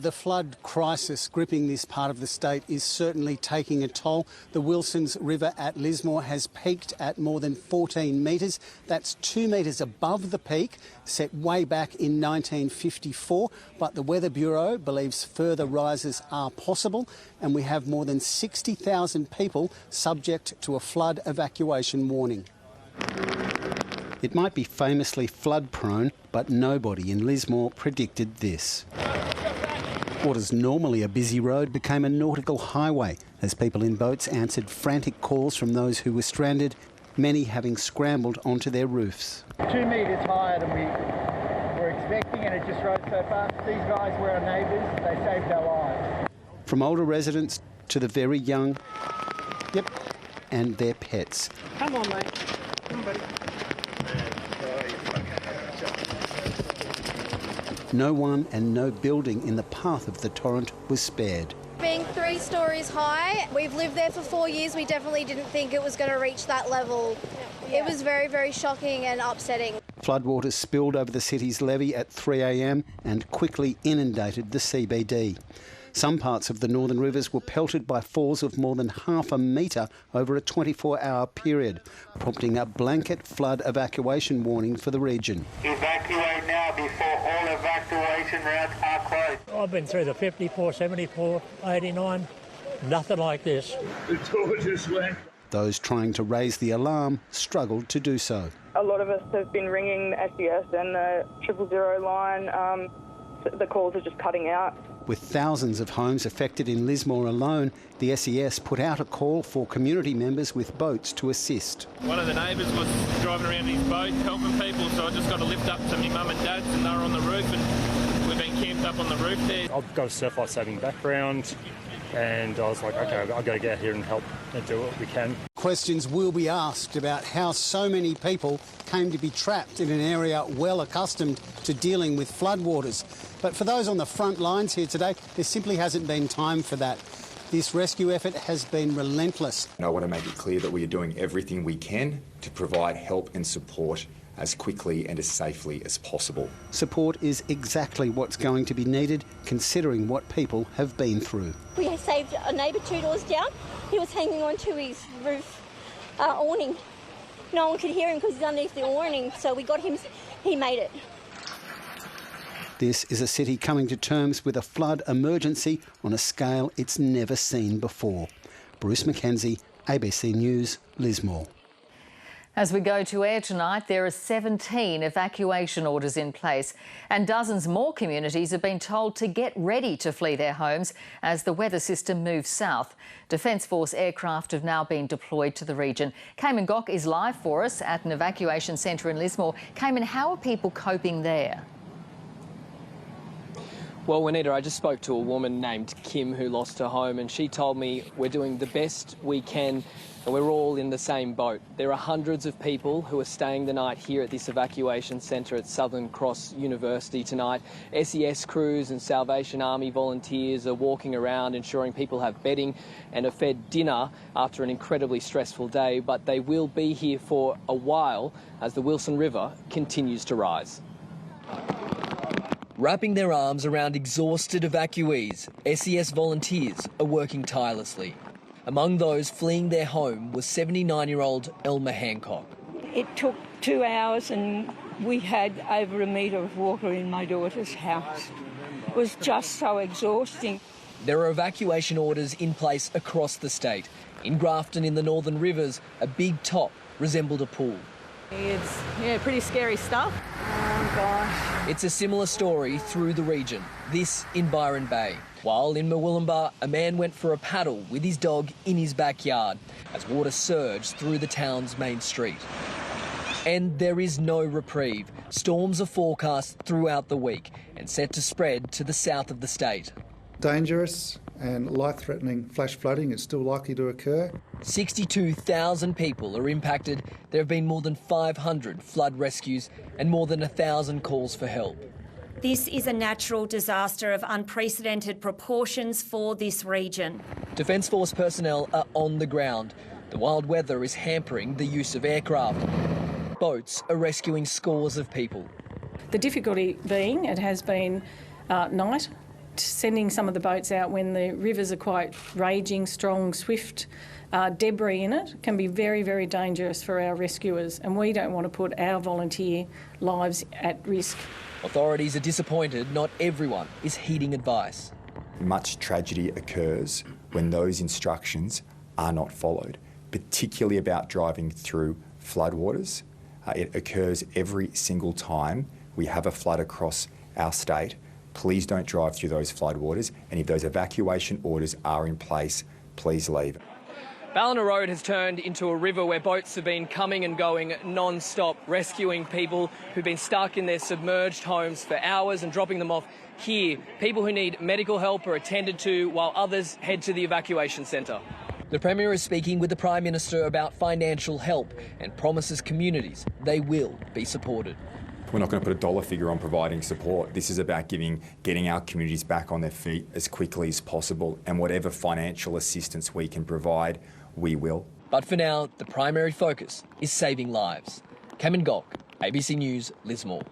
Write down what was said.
The flood crisis gripping this part of the state is certainly taking a toll. The Wilsons River at Lismore has peaked at more than 14 metres. That's 2 metres above the peak, set way back in 1954. But the Weather Bureau believes further rises are possible, and we have more than 60,000 people subject to a flood evacuation warning. It might be famously flood-prone, but nobody in Lismore predicted this. What is normally a busy road became a nautical highway as people in boats answered frantic calls from those who were stranded, many having scrambled onto their roofs. 2 metres higher than we were expecting, and it just rose so fast. These guys were our neighbours, they saved our lives. From older residents to the very young, and their pets. Come on, mate. Come on, buddy. No one and no building in the path of the torrent was spared. Being 3 stories high, we've lived there for 4 years. We definitely didn't think it was going to reach that level. It was very, very shocking and upsetting. Floodwaters spilled over the city's levee at 3 a.m. and quickly inundated the CBD. Some parts of the northern rivers were pelted by falls of more than half a metre over a 24-hour period, prompting a blanket flood evacuation warning for the region. Evacuate now before all evacuation routes are closed. I've been through the 54, 74, 89, nothing like this. The tour just went. Those trying to raise the alarm struggled to do so. A lot of us have been ringing the SES and the 000 line. The calls are just cutting out. With thousands of homes affected in Lismore alone, the SES put out a call for community members with boats to assist. One of the neighbours was driving around in his boat helping people, so I just got to lift up to my mum and dad's, and they were on the roof, and we've been camped up on the roof there. I've got a surf life saving background, and I was like, OK, I've got to get out here and help and do what we can. Questions will be asked about how so many people came to be trapped in an area well accustomed to dealing with floodwaters. But for those on the front lines here today, there simply hasn't been time for that. This rescue effort has been relentless. I want to make it clear that we are doing everything we can to provide help and support as quickly and as safely as possible. Support is exactly what's going to be needed, considering what people have been through. We saved a neighbour 2 doors down. He was hanging onto his roof awning. No one could hear him because he's underneath the awning, so we got him, he made it. This is a city coming to terms with a flood emergency on a scale it's never seen before. Bruce MacKenzie, ABC News, Lismore. As we go to air tonight, there are 17 evacuation orders in place, and dozens more communities have been told to get ready to flee their homes as the weather system moves south. Defence Force aircraft have now been deployed to the region. Kamin Gock is live for us at an evacuation centre in Lismore. Kamin, how are people coping there? Well, Juanita, I just spoke to a woman named Kim who lost her home, and she told me we're doing the best we can and we're all in the same boat. There are hundreds of people who are staying the night here at this evacuation centre at Southern Cross University tonight. SES crews and Salvation Army volunteers are walking around ensuring people have bedding and are fed dinner after an incredibly stressful day, but they will be here for a while as the Wilson River continues to rise. Wrapping their arms around exhausted evacuees, SES volunteers are working tirelessly. Among those fleeing their home was 79-year-old Elma Hancock. It took 2 hours and we had over a metre of water in my daughter's house. It was just so exhausting. There are evacuation orders in place across the state. In Grafton in the Northern Rivers, a big top resembled a pool. It's, pretty scary stuff. Oh, gosh. It's a similar story through the region, this in Byron Bay. While in Murwillumbah, a man went for a paddle with his dog in his backyard as water surged through the town's main street. And there is no reprieve. Storms are forecast throughout the week and set to spread to the south of the state. Dangerous and life-threatening flash flooding is still likely to occur. 62,000 people are impacted. There have been more than 500 flood rescues and more than 1,000 calls for help. This is a natural disaster of unprecedented proportions for this region. Defence Force personnel are on the ground. The wild weather is hampering the use of aircraft. Boats are rescuing scores of people. The difficulty being it has been night sending some of the boats out when the rivers are quite raging, strong, swift. Debris in it can be very, very dangerous for our rescuers, and we don't want to put our volunteer lives at risk. Authorities are disappointed not everyone is heeding advice. Much tragedy occurs when those instructions are not followed, particularly about driving through floodwaters. It occurs every single time we have a flood across our state. Please don't drive through those floodwaters, and if those evacuation orders are in place, please leave. Ballina Road has turned into a river where boats have been coming and going non-stop, rescuing people who've been stuck in their submerged homes for hours and dropping them off here. People who need medical help are attended to while others head to the evacuation centre. The Premier is speaking with the Prime Minister about financial help and promises communities they will be supported. We're not going to put a dollar figure on providing support. This is about getting our communities back on their feet as quickly as possible, and whatever financial assistance we can provide, we will. But for now, the primary focus is saving lives. Kamin Gock, ABC News, Lismore.